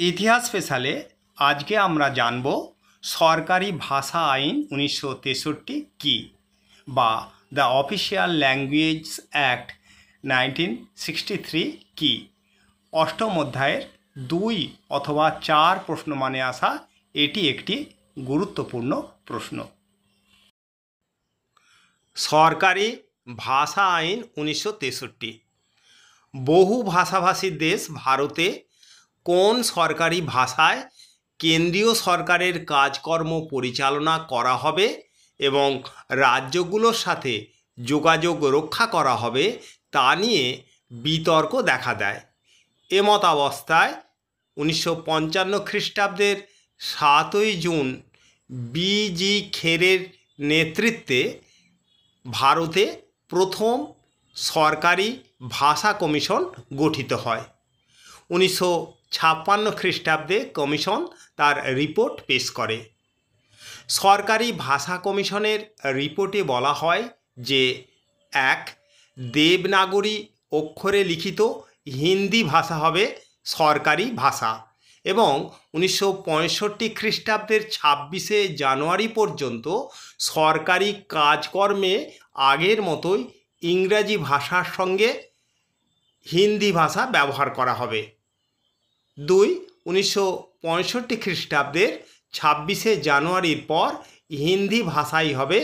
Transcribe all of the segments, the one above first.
ইতিহাস স্পেশালে আজকে আমরা জানব সরকারি ভাষা আইন 1963 কি বা দ্য অফিসিয়াল ল্যাঙ্গুয়েজ অ্যাক্ট 1963 কি। অষ্টম অধ্যায়ের 2 অথবা 4 প্রশ্ন মানে আসা এটি একটি গুরুত্বপূর্ণ প্রশ্ন। সরকারি ভাষা আইন 1963। বহু ভাষাভাষী দেশ ভারতে কোন সরকারি ভাষায় কেন্দ্রীয় সরকারের কাজকর্ম পরিচালনা করা হবে এবং রাজ্যগুলোর সাথে যোগাযোগ রক্ষা করা হবে তা নিয়ে বিতর্ক দেখা দেয়। এমতাবস্থায় 1955 খ্রিস্টাব্দের 7ই জুন বি.জি. খেরের নেতৃত্বে ভারতে প্রথম সরকারি ভাষা কমিশন গঠিত হয়। 1956 খ্রিস্টাব্দে কমিশন তার রিপোর্ট পেশ করে। সরকারি ভাষা কমিশনের রিপোর্টে বলা হয় যে 1. দেবনাগরী অক্ষরে লিখিত হিন্দি ভাষা হবে সরকারি ভাষা এবং 1965 খ্রিস্টাব্দের 26শে জানুয়ারি পর্যন্ত সরকারি কাজকর্মে আগের মতোই ইংরাজি ভাষার সঙ্গে হিন্দি ভাষা ব্যবহার করা হবে। 2. 1965 খ্রিস্টাব্দের 26শে জানুয়ারির পর হিন্দি ভাষাই হবে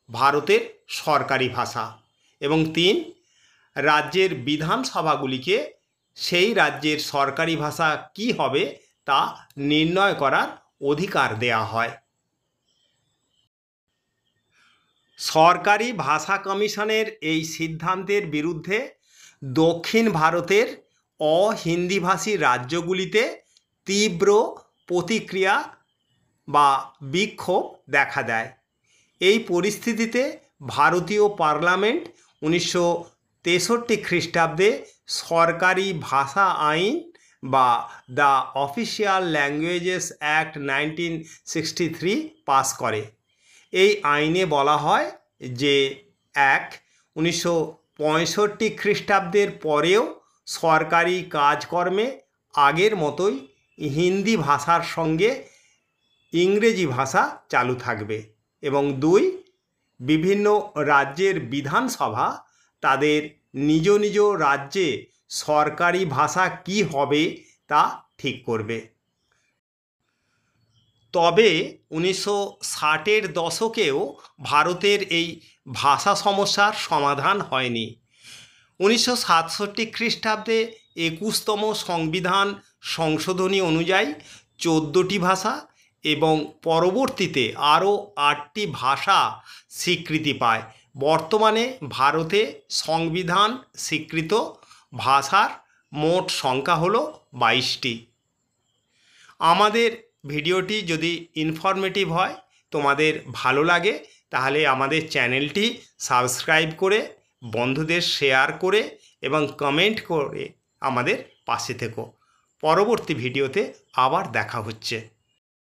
ভারতের সরকারি ভাষা এবং 3. রাজ্যের বিধানসভাগুলিকে সেই রাজ্যের সরকারি ভাষা কি হবে তা নির্ণয় করার অধিকার দেয়া হয়। সরকারি ভাষা কমিশনের এই সিদ্ধান্তের বিরুদ্ধে দক্ষিণ ভারতের অহিন্দিভাষী রাজ্যগুলিতে তীব্র প্রতিক্রিয়া বা বিক্ষোভ দেখা দেয়। এই পরিস্থিতিতে ভারতীয় পার্লামেন্ট 1963 খ্রিস্টাব্দে সরকারি ভাষা আইন বা the official languages act 1963 pass করে। এই আইনে বলা হয় যে 1. 1965 খ্রিস্টাব্দের পরেও সরকারি কাজকর্মে আগের মতোই হিন্দি ভাষার সঙ্গে ইংরেজি ভাষা চালু থাকবে এবং 2. বিভিন্ন রাজ্যের বিধানসভা তাদের নিজ নিজ রাজ্যে সরকারি ভাষা কি হবে তা ঠিক করবে। তবে 1960-এর দশকেও ভারতের এই ভাষা সমস্যার সমাধান হয়নি। 1967 খ্রিস্টাব্দে 21তম সংবিধান সংশোধনী অনুযায়ী 14টি ভাষা এবং পরবর্তীতে আরও 8টি ভাষা স্বীকৃতি পায়। বর্তমানে ভারতে সংবিধান স্বীকৃত ভাষার মোট সংখ্যা হলো 22টি। আমাদের ভিডিওটি যদি ইনফরমেটিভ হয়, তোমাদের ভালো লাগে, তাহলে আমাদের চ্যানেলটি সাবস্ক্রাইব করে বন্ধুদের শেয়ার করে এবং কমেন্ট করে আমাদের পাশে থেকো। পরবর্তী ভিডিওতে আবার দেখা হচ্ছে।